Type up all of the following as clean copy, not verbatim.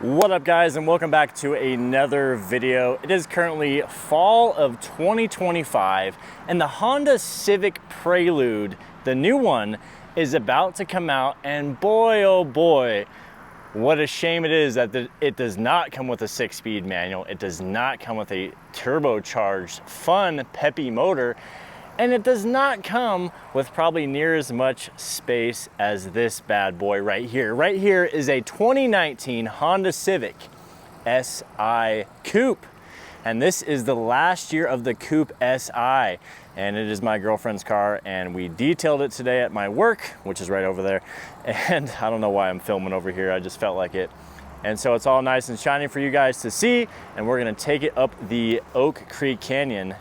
What up guys, and welcome back to another video. It is currently fall of 2025 and the Honda Civic Prelude, the new one, is about to come out, and boy oh boy, what a shame it is that it does not come with a 6-speed manual. It does not come with a turbocharged, fun, peppy motor, and it does not come with probably near as much space as this bad boy right here. Right here is a 2019 Honda Civic Si coupe. And this is the last year of the coupe Si. And it is my girlfriend's car, and we detailed it today at my work, which is right over there. And I don't know why I'm filming over here, I just felt like it. And so it's all nice and shiny for you guys to see, and we're gonna take it up the Oak Creek Canyon,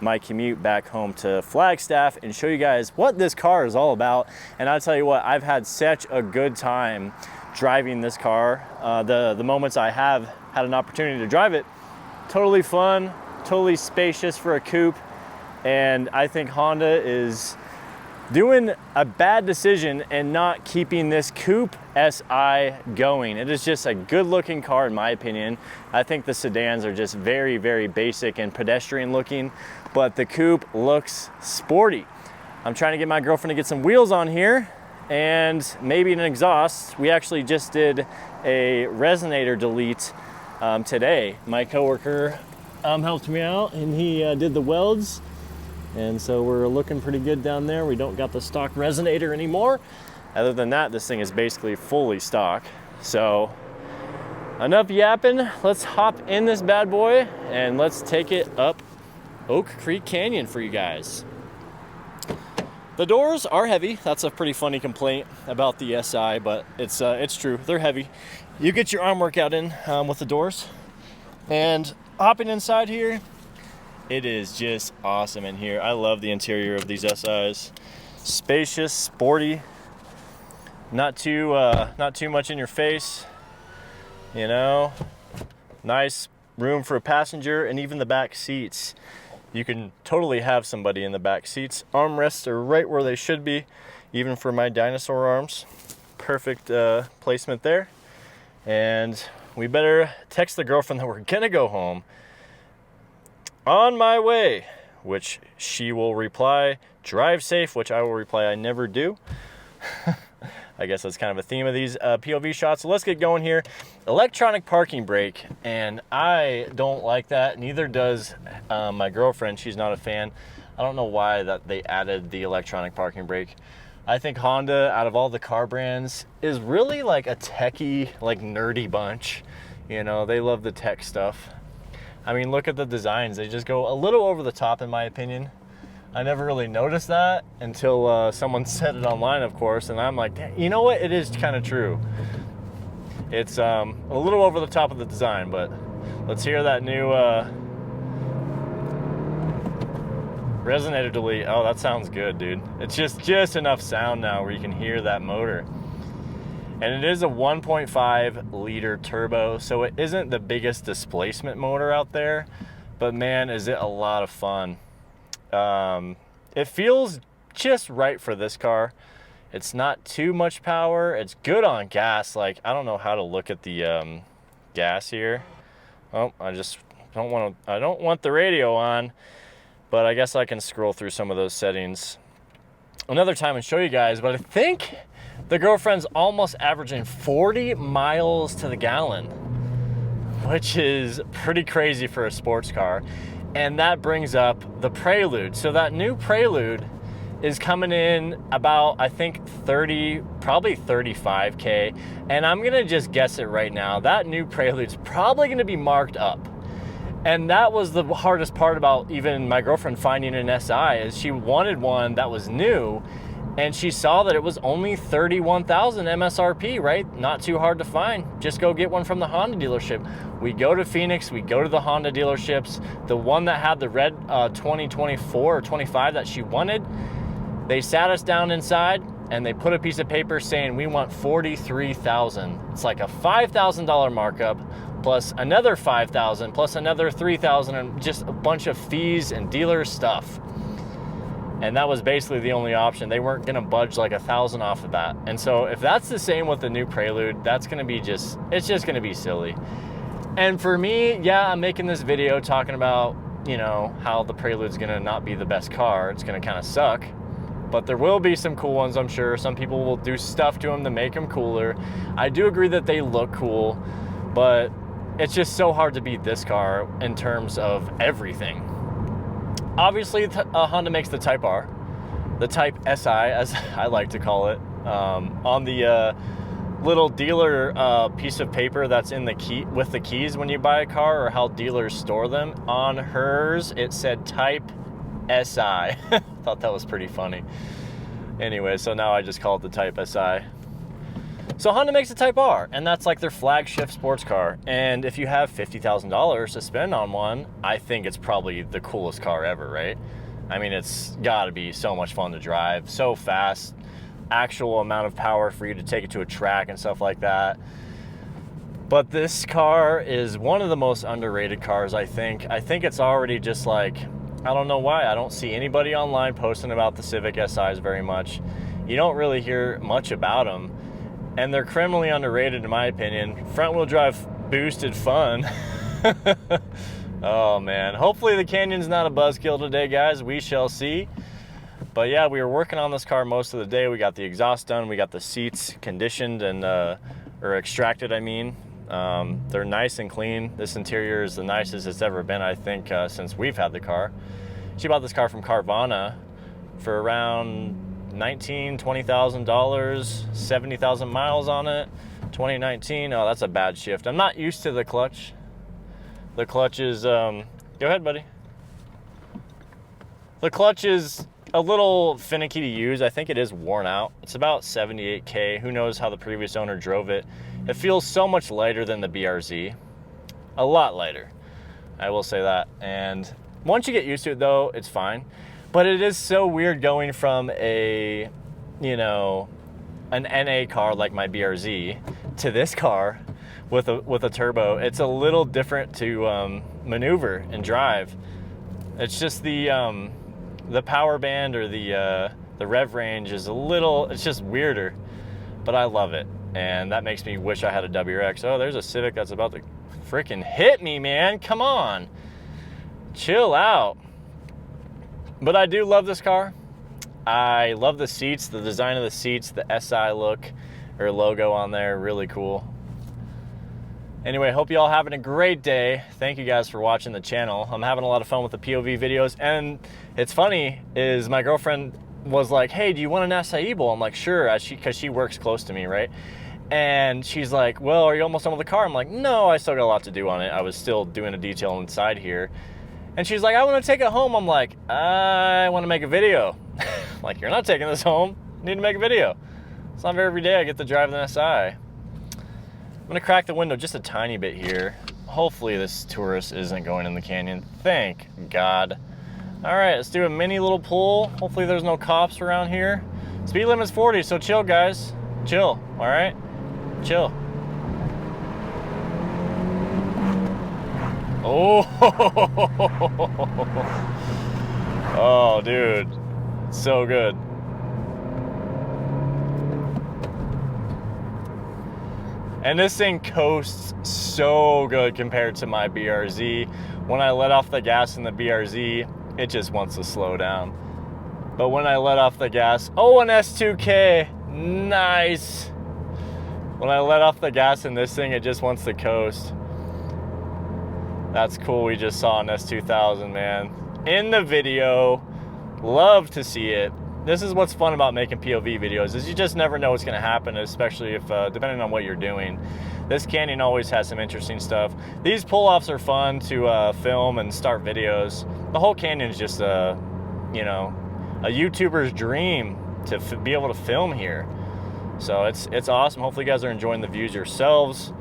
my commute back home to Flagstaff, and show you guys what this car is all about. And I'll tell you what, I've had such a good time driving this car. The moments I have had an opportunity to drive it, totally fun, totally spacious for a coupe. And I think Honda is doing a bad decision and not keeping this coupe Si going. It is just a good looking car in my opinion. I think the sedans are just very, very basic and pedestrian looking, but the coupe looks sporty. I'm trying to get my girlfriend to get some wheels on here and maybe an exhaust. We actually just did a resonator delete today. My coworker helped me out, and he did the welds. And so we're looking pretty good down there. We don't got the stock resonator anymore. Other than that, this thing is basically fully stock. So enough yapping. Let's hop in this bad boy and let's take it up Oak Creek Canyon for you guys. The doors are heavy. That's a pretty funny complaint about the Si, but it's true. They're heavy. You get your arm workout in with the doors. And hopping inside here, it is just awesome in here. I love the interior of these SIs. Spacious, sporty, not too much in your face. You know, nice room for a passenger, and even the back seats. You can totally have somebody in the back seats. Armrests are right where they should be, even for my dinosaur arms. Perfect placement there. And we better text the girlfriend that we're gonna go home. On my way, which she will reply, drive safe, which I will reply, I never do. I guess that's kind of a theme of these POV shots. So let's get going here. Electronic parking brake, and I don't like that. Neither does my girlfriend. She's not a fan. I don't know why that they added the electronic parking brake. I think Honda, out of all the car brands, is really like a techie, like nerdy bunch. You know, they love the tech stuff. I mean, look at the designs. They just go a little over the top in my opinion. I never really noticed that until someone said it online, of course, and I'm like, you know what? It is kind of true. It's a little over the top of the design, but let's hear that new resonator delete. Oh, that sounds good, dude. It's just enough sound now where you can hear that motor. And it is a 1.5 liter turbo, so it isn't the biggest displacement motor out there, but man, is it a lot of fun. It feels just right for this car. It's not too much power. It's good on gas. Like, I don't know how to look at the gas here. Oh, I don't want the radio on, but I guess I can scroll through some of those settings another time and show you guys. But I think the girlfriend's almost averaging 40 miles to the gallon, which is pretty crazy for a sports car. And that brings up the Prelude. So that new Prelude is coming in about, I think, 30, probably 35K. And I'm gonna just guess it right now. That new Prelude's probably gonna be marked up. And that was the hardest part about even my girlfriend finding an Si, is she wanted one that was new, and she saw that it was only 31,000 MSRP, right? Not too hard to find. Just go get one from the Honda dealership. We go to Phoenix, we go to the Honda dealerships. The one that had the red 2024 or 25 that she wanted, they sat us down inside and they put a piece of paper saying we want 43,000. It's like a $5,000 markup plus another 5,000 plus another 3,000 and just a bunch of fees and dealer stuff. And that was basically the only option. They weren't gonna budge like $1,000 off the bat. And so if that's the same with the new Prelude, that's gonna be it's just gonna be silly. And for me, yeah, I'm making this video talking about, you know, how the Prelude's gonna not be the best car. It's gonna kind of suck. But there will be some cool ones, I'm sure. Some people will do stuff to them to make them cooler. I do agree that they look cool, but it's just so hard to beat this car in terms of everything. Obviously, Honda makes the Type R, the Type Si, as I like to call it, on the little dealer piece of paper that's in the key with the keys when you buy a car, or how dealers store them. On hers, it said Type Si. Thought that was pretty funny. Anyway, so now I just call it the Type Si. So Honda makes a Type R, and that's like their flagship sports car. And if you have $50,000 to spend on one, I think it's probably the coolest car ever, right? I mean, it's gotta be so much fun to drive, so fast, actual amount of power for you to take it to a track and stuff like that. But this car is one of the most underrated cars, I think. I think it's already just like, I don't know why. I don't see anybody online posting about the Civic SIs very much. You don't really hear much about them. And they're criminally underrated in my opinion. Front wheel drive boosted fun. Oh man, hopefully the Canyon's not a buzzkill today, guys. We shall see. But yeah, we were working on this car most of the day. We got the exhaust done. We got the seats conditioned and, or extracted, I mean. They're nice and clean. This interior is the nicest it's ever been, I think, since we've had the car. She bought this car from Carvana for around $20,000, 70,000 miles on it. 2019. Oh, that's a bad shift. I'm not used to the clutch. The clutch is, go ahead, buddy. The clutch is a little finicky to use. I think it is worn out. It's about 78K. Who knows how the previous owner drove it. It feels so much lighter than the BRZ. A lot lighter, I will say that. And once you get used to it though, it's fine. But it is so weird going from a, you know, an NA car like my BRZ to this car with a turbo. It's a little different to maneuver and drive. It's just the power band or the rev range is a little, it's just weirder, but I love it. And that makes me wish I had a WRX. Oh, there's a Civic that's about to freaking hit me, man. Come on. Chill out. But I do love this car. I love the seats, the design of the seats, the SI look or logo on there, really cool. Anyway, hope you all having a great day. Thank you guys for watching the channel. I'm having a lot of fun with the POV videos. And it's funny is my girlfriend was like, hey, do you want an acai bowl? I'm like, sure, because she works close to me, right? And she's like, well, are you almost done with the car? I'm like, no, I still got a lot to do on it. I was still doing a detail inside here. And she's like, I want to take it home. I'm like, I want to make a video. Like, you're not taking this home. You need to make a video. It's not every day I get to drive an SI. I'm going to crack the window just a tiny bit here. Hopefully this tourist isn't going in the canyon. Thank God. All right, let's do a mini little pull. Hopefully there's no cops around here. Speed limit's 40, so chill, guys. Chill, all right? Chill. Oh, oh, dude, so good. And this thing coasts so good compared to my BRZ. When I let off the gas in the BRZ, it just wants to slow down. But when I let off the gas, oh, an S2K, nice. When I let off the gas in this thing, it just wants to coast. That's cool. We just saw an S2000, man. In the video, love to see it. This is what's fun about making POV videos, is you just never know what's gonna happen, especially if, depending on what you're doing. This canyon always has some interesting stuff. These pull-offs are fun to film and start videos. The whole canyon is just a, you know, a YouTuber's dream to be able to film here. So it's awesome. Hopefully you guys are enjoying the views yourselves.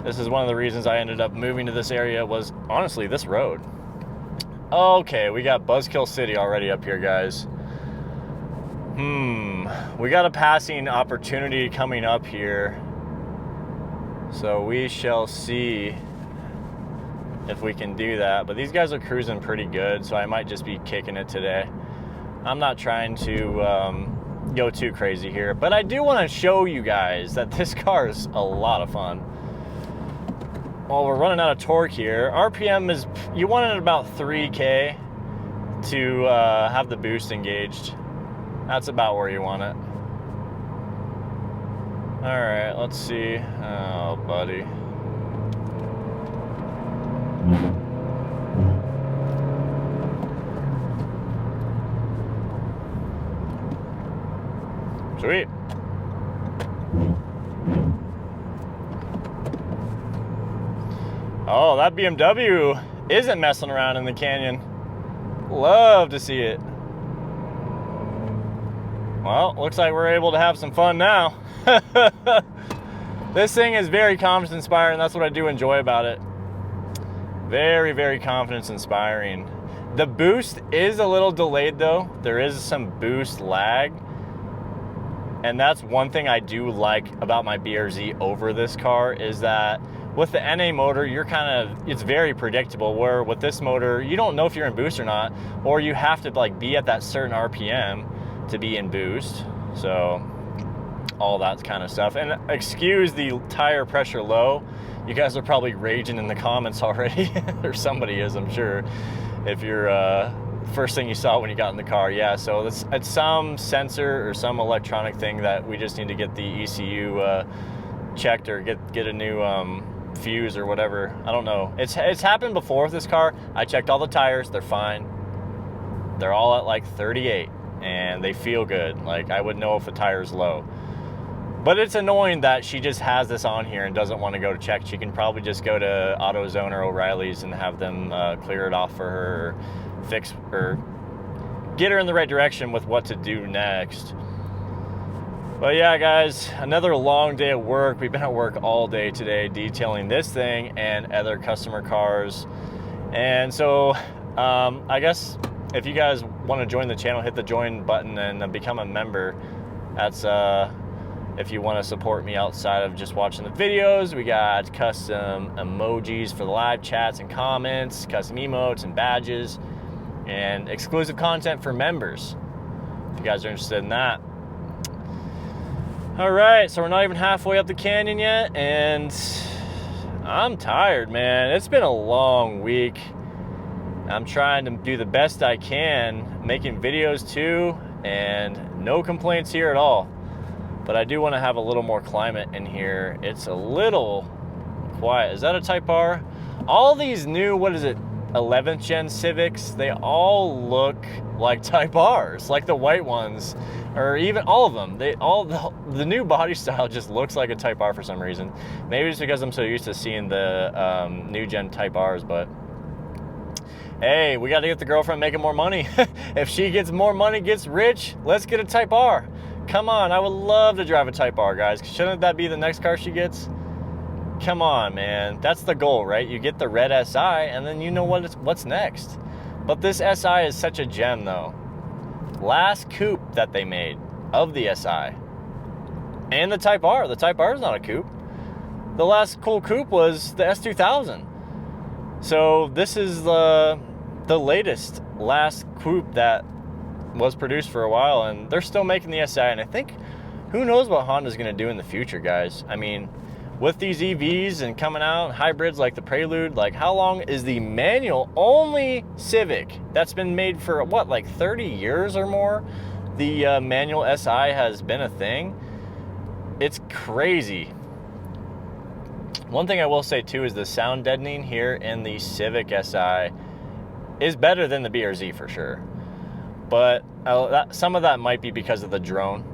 This is one of the reasons I ended up moving to this area, was honestly this road. Okay, we got Buzzkill City already up here, guys. We got a passing opportunity coming up here. So we shall see if we can do that. But these guys are cruising pretty good, so I might just be kicking it today. I'm not trying to go too crazy here, but I do want to show you guys that this car is a lot of fun. Well, we're running out of torque here. RPM is, you want it at about 3K to have the boost engaged. That's about where you want it. All right, let's see. Oh, buddy. Sweet. Oh, that BMW isn't messing around in the canyon. Love to see it. Well, looks like we're able to have some fun now. This thing is very confidence inspiring. That's what I do enjoy about it. Very, very confidence inspiring. The boost is a little delayed though. There is some boost lag. And that's one thing I do like about my BRZ over this car, is that with the NA motor, you're it's very predictable, where with this motor, you don't know if you're in boost or not, or you have to like be at that certain RPM to be in boost. So all that kind of stuff. And excuse the tire pressure low. You guys are probably raging in the comments already, or somebody is, I'm sure, if you're first thing you saw when you got in the car. Yeah, so it's some sensor or some electronic thing that we just need to get the ECU checked, or get a new fuse or whatever. I don't know. It's happened before with this car. I checked all the tires. They're fine. They're all at like 38 and they feel good. Like, I would know if a tire's low. But it's annoying that she just has this on here and doesn't want to go to check. She can probably just go to AutoZone or O'Reilly's and have them clear it off for her, or fix, or get her in the right direction with what to do next. But yeah, guys, another long day at work. We've been at work all day today detailing this thing and other customer cars. And so I guess if you guys want to join the channel, hit the join button and become a member. That's if you want to support me outside of just watching the videos. We got custom emojis for the live chats and comments, custom emotes and badges, and exclusive content for members, if you guys are interested in that. All right, so we're not even halfway up the canyon yet, and I'm tired, man. It's been a long week. I'm trying to do the best I can, making videos too, and no complaints here at all. But I do want to have a little more climate in here. It's a little quiet. Is that a Type R? All these new, 11th gen Civics, they all look like Type Rs, like the white ones, or even all of them. The new body style just looks like a Type R for some reason. Maybe it's because I'm so used to seeing the new gen Type Rs, but hey, we got to get the girlfriend making more money. If she gets more money, gets rich, let's get a Type R. Come on, I would love to drive a Type R, guys. Shouldn't that be the next car she gets? Come on, man. That's the goal, right? You get the red SI, and then you know what's next. But this SI is such a gem, though. Last coupe that they made of the SI. And the Type R. The Type R is not a coupe. The last cool coupe was the S2000. So this is the last coupe that was produced for a while, and they're still making the SI. And I think, who knows what Honda's going to do in the future, guys. I mean, with these EVs and coming out, hybrids like the Prelude, like, how long is the manual only Civic that's been made for, what, like 30 years or more? The manual SI has been a thing. It's crazy. One thing I will say too is the sound deadening here in the Civic Si is better than the BRZ for sure. But some of that might be because of the drone.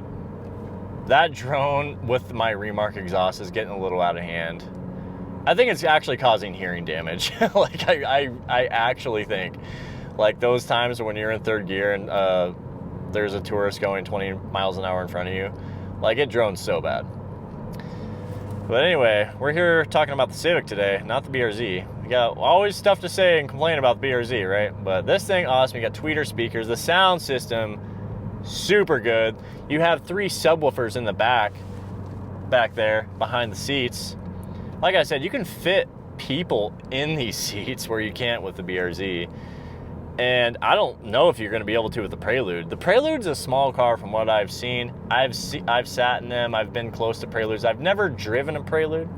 That drone with my Remark exhaust is getting a little out of hand. I think it's actually causing hearing damage. Like, I actually think, like, those times when you're in third gear and there's a tourist going 20 miles an hour in front of you, like, it drones so bad. But anyway, we're here talking about the Civic today, not the BRZ. We got always stuff to say and complain about the BRZ, right? But this thing, awesome. You got tweeter speakers. The sound system, super good. You have 3 subwoofers in the back there behind the seats. Like I said, you can fit people in these seats where you can't with the BRZ. And I don't know if you're going to be able to with the Prelude. The Prelude's a small car from what I've seen. I've sat in them. I've been close to Preludes. I've never driven a Prelude,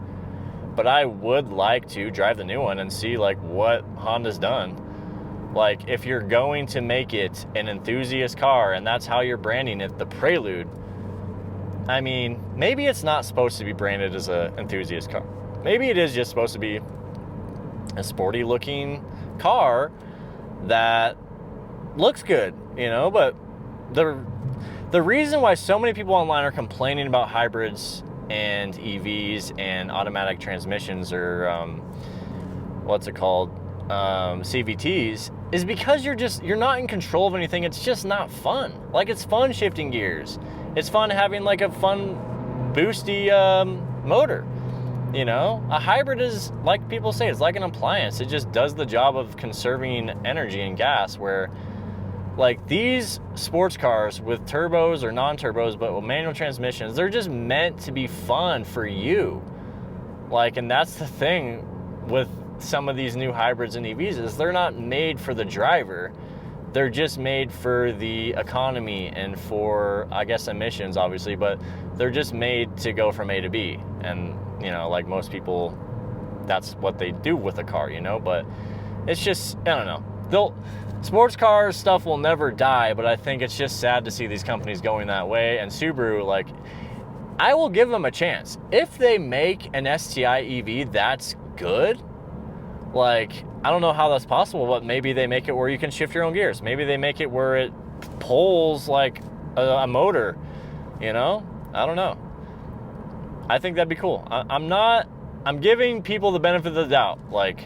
but I would like to drive the new one and see like what Honda's done. Like if you're going to make it an enthusiast car and that's how you're branding it, the Prelude, I mean, maybe it's not supposed to be branded as an enthusiast car. Maybe it is just supposed to be a sporty looking car that looks good, you know. But the reason why so many people online are complaining about hybrids and EVs and automatic transmissions, or what's it called, CVTs, is because you're not in control of anything. It's just not fun. Like, it's fun shifting gears. It's fun having like a fun boosty motor. You know, a hybrid is, like people say, it's like an appliance. It just does the job of conserving energy and gas, where like these sports cars with turbos or non-turbos, but with manual transmissions, they're just meant to be fun for you. Like, and that's the thing with some of these new hybrids and EVs, is they're not made for the driver. They're just made for the economy and for, I guess, emissions, obviously, but they're just made to go from A to B. And you know, like most people, that's what they do with a car, you know. But it's just, I don't know. Sports cars stuff will never die, but I think it's just sad to see these companies going that way. And Subaru, like, I will give them a chance. If they make an STI EV that's good, like, I don't know how that's possible, but maybe they make it where you can shift your own gears. Maybe they make it where it pulls like a motor, you know? I don't know. I think that'd be cool. I'm giving people the benefit of the doubt, like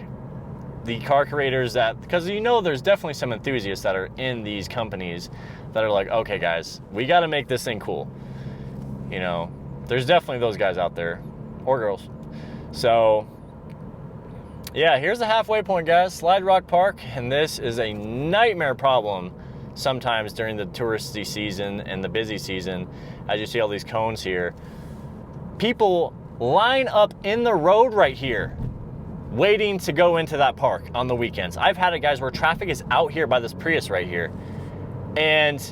the car creators, that, because you know there's definitely some enthusiasts that are in these companies that are like, okay guys, we got to make this thing cool. You know, there's definitely those guys out there, or girls. So yeah, here's the halfway point, guys. Slide Rock Park, and this is a nightmare problem sometimes during the touristy season and the busy season. As you see all these cones here, people line up in the road right here waiting to go into that park on the weekends. I've had it, guys, where traffic is out here by this Prius right here, and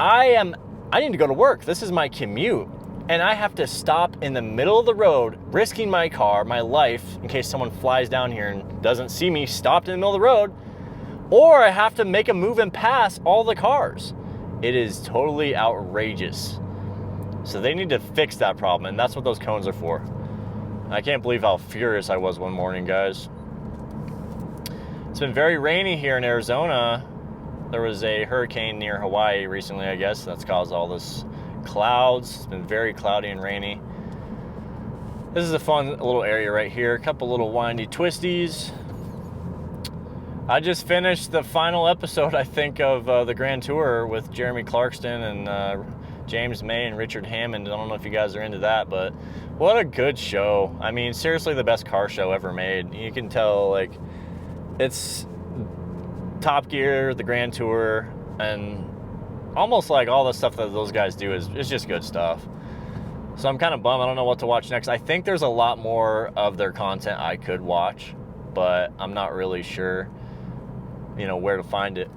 I need to go to work. This is my commute, and I have to stop in the middle of the road, risking my car, my life, in case someone flies down here and doesn't see me stopped in the middle of the road, or I have to make a move and pass all the cars. It is totally outrageous. So they need to fix that problem, and that's what those cones are for. I can't believe how furious I was one morning, guys. It's been very rainy here in Arizona. There was a hurricane near Hawaii recently, I guess. That's caused all this clouds. It's been very cloudy and rainy. This is a fun little area right here. A couple little windy twisties. I just finished the final episode, I think, of the Grand Tour with Jeremy Clarkston and James May and Richard Hammond. I don't know if you guys are into that, but what a good show. I mean, seriously, the best car show ever made. You can tell, like, it's Top Gear, the Grand Tour, and almost like all the stuff that those guys do is just good stuff. So I'm kind of bummed. I don't know what to watch next. I think there's a lot more of their content I could watch, but I'm not really sure, you know, where to find it.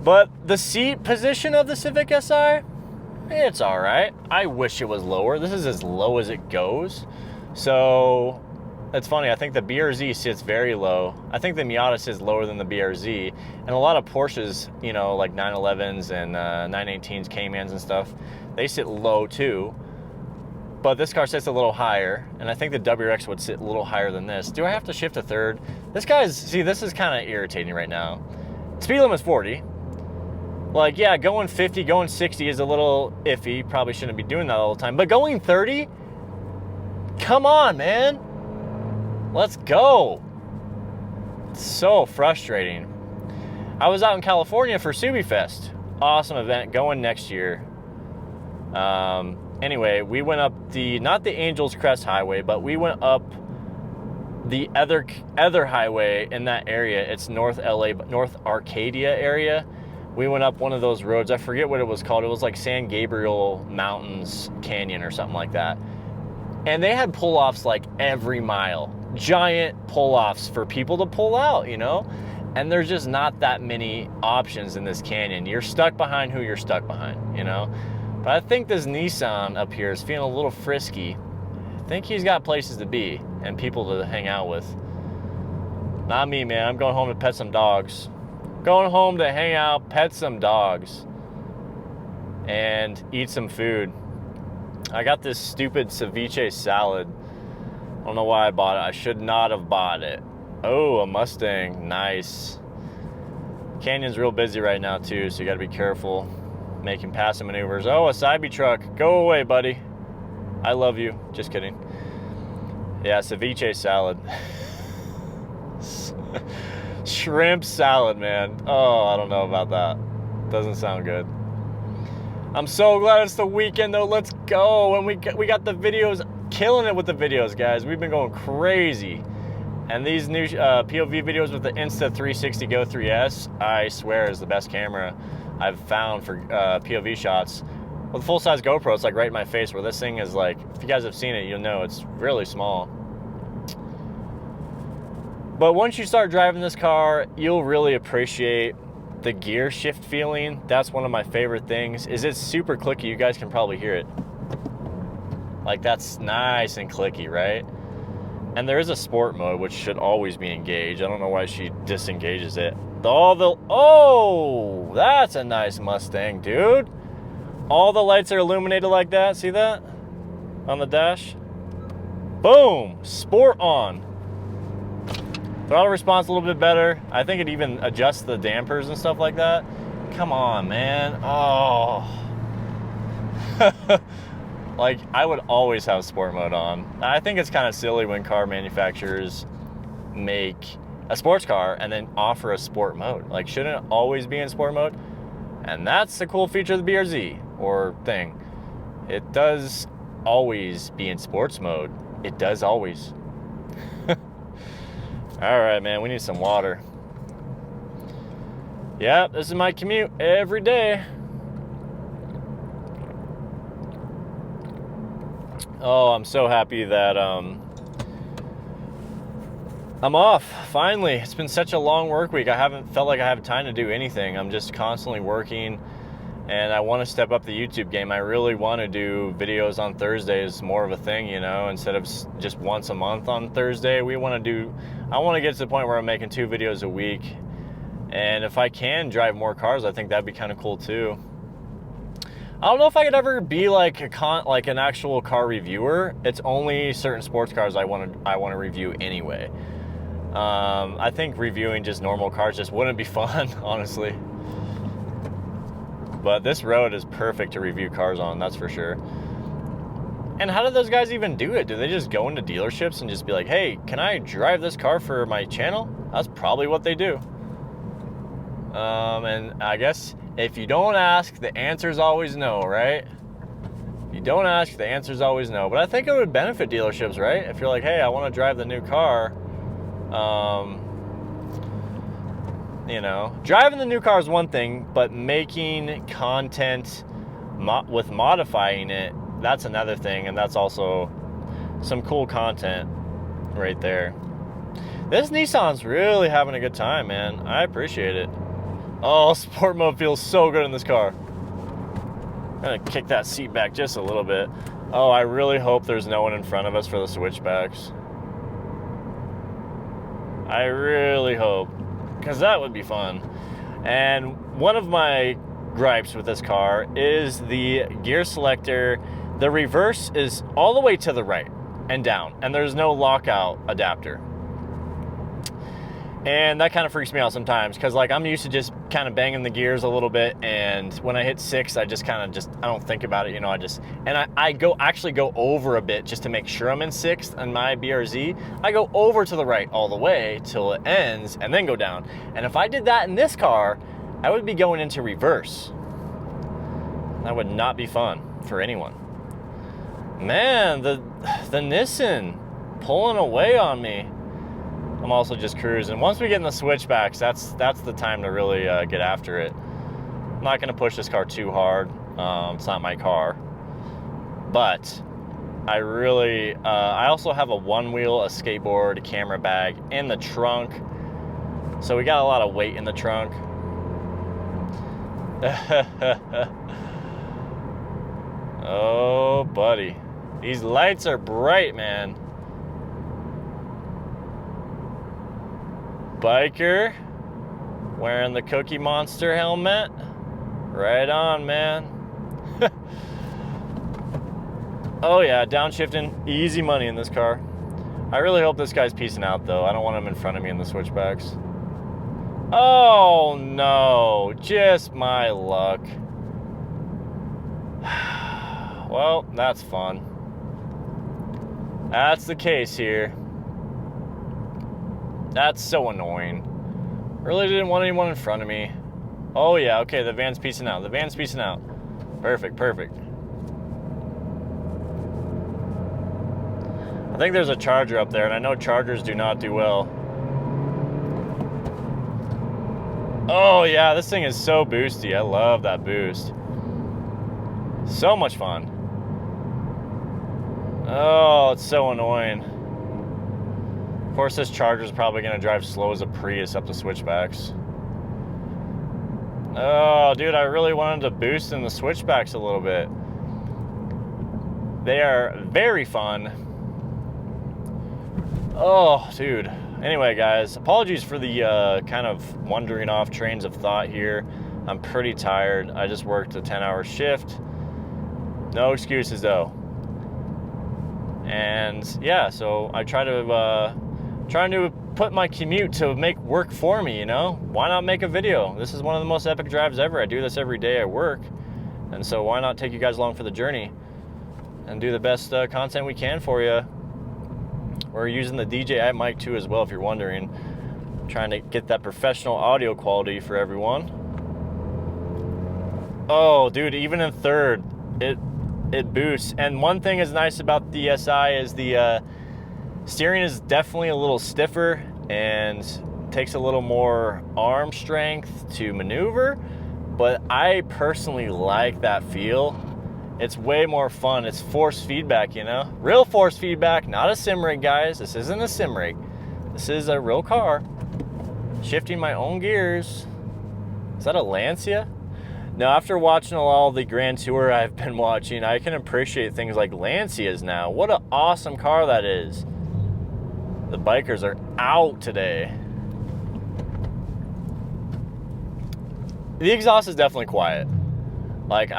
But the seat position of the Civic Si, it's all right. I wish it was lower. This is as low as it goes. So it's funny. I think the BRZ sits very low. I think the Miata sits lower than the BRZ. And a lot of Porsches, you know, like 911s and 918s, Caymans and stuff, they sit low too. But this car sits a little higher. And I think the WRX would sit a little higher than this. Do I have to shift to third? This is kind of irritating right now. Speed limit is 40. Like, yeah, going 50, going 60 is a little iffy. Probably shouldn't be doing that all the time. But going 30? Come on, man. Let's go. It's so frustrating. I was out in California for SubiFest. Awesome event, going next year. Anyway, we went up not the Angel's Crest Highway, but we went up the other highway in that area. It's North LA, North Arcadia area. We went up one of those roads. I forget what it was called. It was like San Gabriel Mountains Canyon or something like that. And they had pull-offs like every mile. Giant pull-offs for people to pull out, you know? And there's just not that many options in this canyon. You're stuck behind who you're stuck behind, you know? But I think this Nissan up here is feeling a little frisky. I think he's got places to be and people to hang out with. Not me, man. I'm going home to pet some dogs. Going home to hang out, pet some dogs, and eat some food. I got this stupid ceviche salad. I don't know why I bought it. I should not have bought it. Oh, a Mustang. Nice. Canyon's real busy right now, too, so you got to be careful making passing maneuvers. Oh, a Cybe truck. Go away, buddy. I love you. Just kidding. Yeah, ceviche salad. Shrimp salad, man. Oh, I don't know about that. Doesn't sound good. I'm so glad it's the weekend, though. Let's go. And we got the videos, killing it with the videos, guys. We've been going crazy. And these new POV videos with the Insta360 Go 3S, I swear, is the best camera I've found for POV shots. With full-size GoPro, it's like right in my face, where this thing is like, if you guys have seen it, you'll know it's really small. But once you start driving this car, you'll really appreciate the gear shift feeling. That's one of my favorite things, is it's super clicky. You guys can probably hear it. Like, that's nice and clicky, right? And there is a sport mode, which should always be engaged. I don't know why she disengages it. Oh, that's a nice Mustang, dude. All the lights are illuminated like that. See that? On the dash. Boom, sport on. Throttle response a little bit better. I think it even adjusts the dampers and stuff like that. Come on, man. Oh. Like, I would always have sport mode on. I think it's kind of silly when car manufacturers make a sports car and then offer a sport mode. Like, shouldn't it always be in sport mode? And that's the cool feature of the BRZ, or thing. It does always be in sports mode. It does always. All right, man, we need some water. Yeah, this is my commute every day. Oh, I'm so happy that I'm off, finally. It's been such a long work week. I haven't felt like I have time to do anything. I'm just constantly working, and I want to step up the YouTube game. I really want to do videos on Thursdays, more of a thing, you know, instead of just once a month on Thursday. I want to get to the point where I'm making 2 videos a week. And if I can drive more cars, I think that'd be kind of cool too. I don't know if I could ever be like an actual car reviewer. It's only certain sports cars I want to review anyway. I think reviewing just normal cars just wouldn't be fun, honestly. But this road is perfect to review cars on, that's for sure. And how do those guys even do it? Do they just go into dealerships and just be like, hey, can I drive this car for my channel? That's probably what they do. And I guess if you don't ask, the answer's always no, right? If you don't ask, the answer's always no. But I think it would benefit dealerships, right? If you're like, hey, I want to drive the new car, you know, driving the new car is one thing, but making content with modifying it, that's another thing, and that's also some cool content right there. This Nissan's really having a good time, man. I appreciate it. Oh, sport mode feels so good in this car. I'm gonna kick that seat back just a little bit. Oh, I really hope there's no one in front of us for the switchbacks. I really hope, because that would be fun. And one of my gripes with this car is the gear selector. The reverse is all the way to the right and down, and there's no lockout adapter. And that kind of freaks me out sometimes, because like I'm used to just kind of banging the gears a little bit, and when I hit 6, I just kind of I don't think about it, you know. I actually go over a bit just to make sure I'm in 6th on my BRZ. I go over to the right all the way till it ends and then go down. And if I did that in this car, I would be going into reverse. That would not be fun for anyone. Man, the Nissan pulling away on me. I'm also just cruising. Once we get in the switchbacks, that's the time to really get after it. I'm not going to push this car too hard. It's not my car. But I also have a one-wheel, a skateboard, a camera bag in the trunk. So we got a lot of weight in the trunk. Oh, buddy. These lights are bright, man. Biker wearing the Cookie Monster helmet. Right on, man. Oh yeah, downshifting, easy money in this car. I really hope this guy's peacing out though. I don't want him in front of me in the switchbacks. Oh no, just my luck. Well, that's fun. That's the case here. That's so annoying. Really didn't want anyone in front of me. Oh yeah, okay, the van's peacing out. The van's peacing out. Perfect, perfect. I think there's a Charger up there, and I know Chargers do not do well. Oh yeah, this thing is so boosty. I love that boost. So much fun. Oh, it's so annoying. Of course, this Charger's probably gonna drive slow as a Prius up the switchbacks. Oh, dude, I really wanted to boost in the switchbacks a little bit. They are very fun. Oh, dude. Anyway, guys, apologies for the kind of wandering off trains of thought here. I'm pretty tired. I just worked a 10-hour shift. No excuses, though. And yeah, so I trying to put my commute to make work for me, you know? Why not make a video? This is one of the most epic drives ever. I do this every day at work. And so why not take you guys along for the journey and do the best content we can for you. We're using the DJI mic too as well, if you're wondering. Trying to get that professional audio quality for everyone. Oh, dude, even in third, it boosts. And one thing is nice about the SI is the steering is definitely a little stiffer and takes a little more arm strength to maneuver. But I personally like that feel. It's way more fun. It's force feedback, you know? Real force feedback, not a sim rig, guys. This isn't a sim rig. This is a real car. Shifting my own gears. Is that a Lancia? Now, after watching all the Grand Tour I've been watching, I can appreciate things like Lancias now. What an awesome car that is. The bikers are out today. The exhaust is definitely quiet. Like,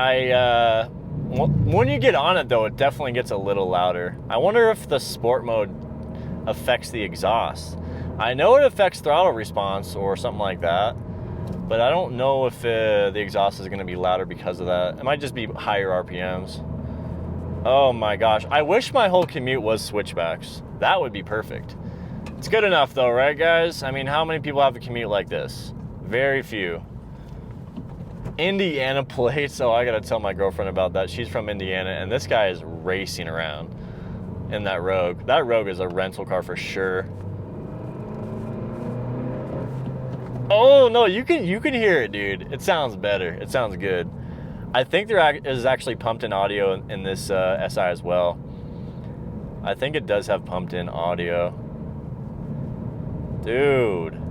when you get on it, though, it definitely gets a little louder. I wonder if the sport mode affects the exhaust. I know it affects throttle response or something like that, but I don't know if the exhaust is going to be louder because of that. It might just be higher RPMs. Oh my gosh. I wish my whole commute was switchbacks. That would be perfect. It's good enough, though, right, guys? I mean, how many people have a commute like this? Very few. Indiana plates. Oh, I gotta tell my girlfriend about that. She's from Indiana, and this guy is racing around in that Rogue. That Rogue is a rental car for sure. Oh no, you can hear it, dude. It sounds better. It sounds good. I think there is actually pumped-in audio in this SI as well. I think it does have pumped-in audio. Dude.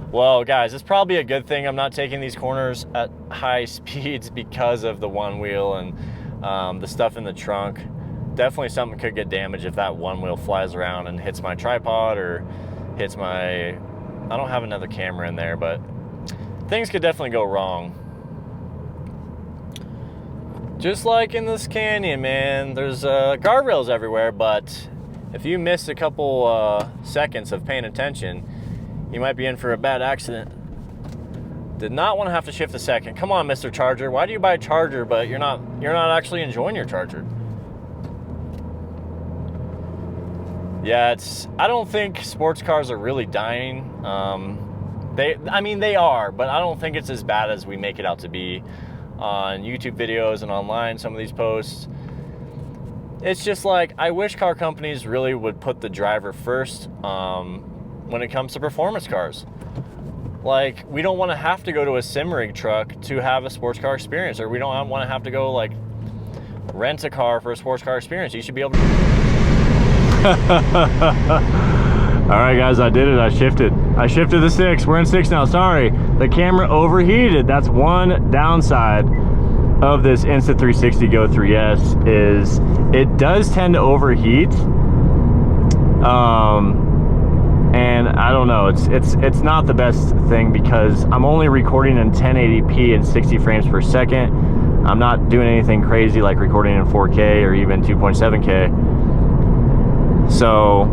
Well, guys, it's probably a good thing I'm not taking these corners at high speeds because of the one wheel and the stuff in the trunk. Definitely something could get damaged if that one wheel flies around and hits my tripod or hits my... I don't have another camera in there, but things could definitely go wrong. Just like in this canyon, man, there's guardrails everywhere, but if you miss a couple seconds of paying attention, you might be in for a bad accident. Did not want to have to shift a second. Come on, Mr. Charger. Why do you buy a Charger, but you're not actually enjoying your Charger? Yeah, I don't think sports cars are really dying. I mean, they are, but I don't think it's as bad as we make it out to be on YouTube videos and online, some of these posts. It's just like, I wish car companies really would put the driver first when it comes to performance cars. Like, we don't want to have to go to a sim rig truck to have a sports car experience, or we don't want to have to go like rent a car for a sports car experience. You should be able to. All right, guys, I did it. I shifted the 6. We're in 6 now. Sorry, the camera overheated. That's one downside of this Insta360 Go 3S, is it does tend to overheat. And I don't know, it's not the best thing because I'm only recording in 1080p and 60 frames per second. I'm not doing anything crazy like recording in 4K or even 2.7K. So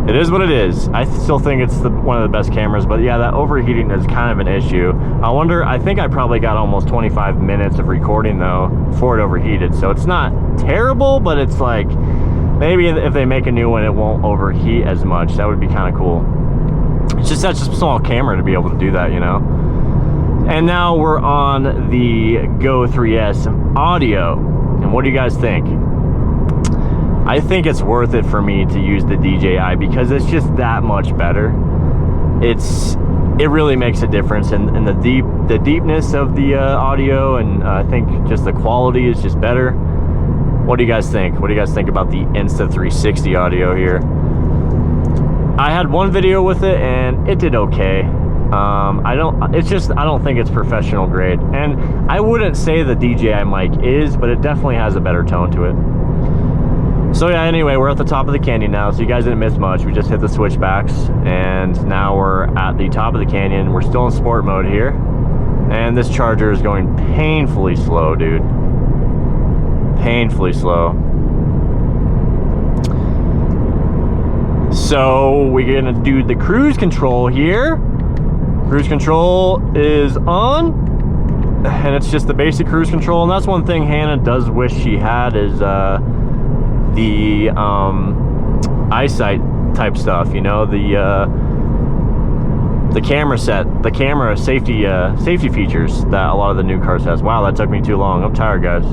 it is what it is. I still think it's one of the best cameras, but yeah, that overheating is kind of an issue. I think I probably got almost 25 minutes of recording though before it overheated. So it's not terrible, but it's like, maybe if they make a new one, it won't overheat as much. That would be kind of cool. It's just such a small camera to be able to do that, you know? And now we're on the Go 3S audio. And what do you guys think? I think it's worth it for me to use the DJI because it's just that much better. It really makes a difference in the deepness of the audio, and I think just the quality is just better. What do you guys think? What do you guys think about the Insta360 audio here? I had one video with it and it did okay. I don't think it's professional grade. And I wouldn't say the DJI mic is, but it definitely has a better tone to it. So yeah, anyway, we're at the top of the canyon now, so you guys didn't miss much. We just hit the switchbacks and now we're at the top of the canyon. We're still in sport mode here. And this charger is going painfully slow, dude. Painfully slow. So we're gonna do the cruise control here. Cruise control is on, and it's just the basic cruise control. And that's one thing Hannah does wish she had, is the eyesight type stuff, you know, the camera safety features that a lot of the new cars has. Wow, that took me too long. I'm tired, guys.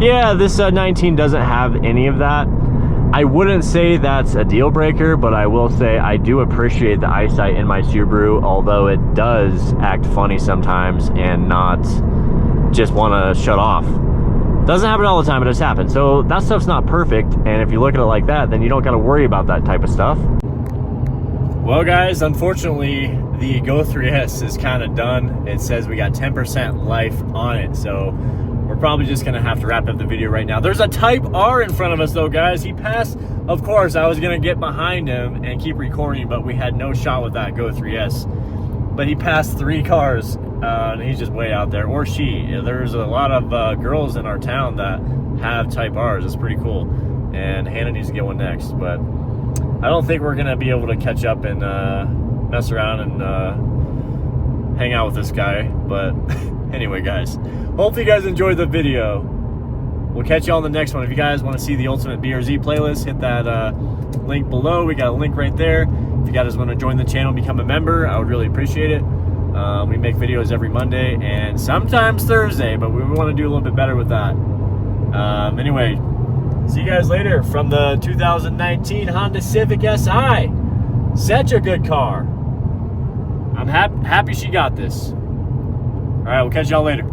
Yeah, this 19 doesn't have any of that. I wouldn't say that's a deal breaker, but I will say I do appreciate the eyesight in my Subaru, although it does act funny sometimes and not just want to shut off. Doesn't happen all the time, but it's happened. So that stuff's not perfect, and if you look at it like that, then you don't got to worry about that type of stuff. Well, guys, unfortunately, the Go 3S is kind of done. It says we got 10% life on it, so we're probably just gonna have to wrap up the video right now. There's a Type R in front of us though, guys. He passed. Of course, I was gonna get behind him and keep recording, but we had no shot with that Go 3S. But he passed 3 cars, and he's just way out there, or she. There's a lot of girls in our town that have Type Rs. It's pretty cool. And Hannah needs to get one next, but I don't think we're gonna be able to catch up and mess around and hang out with this guy. But anyway, guys, hopefully you guys enjoyed the video. We'll catch you on the next one. If you guys want to see the Ultimate BRZ playlist, hit that link below. We got a link right there. If you guys want to join the channel and become a member, I would really appreciate it. We make videos every Monday and sometimes Thursday, but we want to do a little bit better with that. Anyway, see you guys later from the 2019 Honda Civic Si. Such a good car. I'm happy she got this. All right, we'll catch y'all later.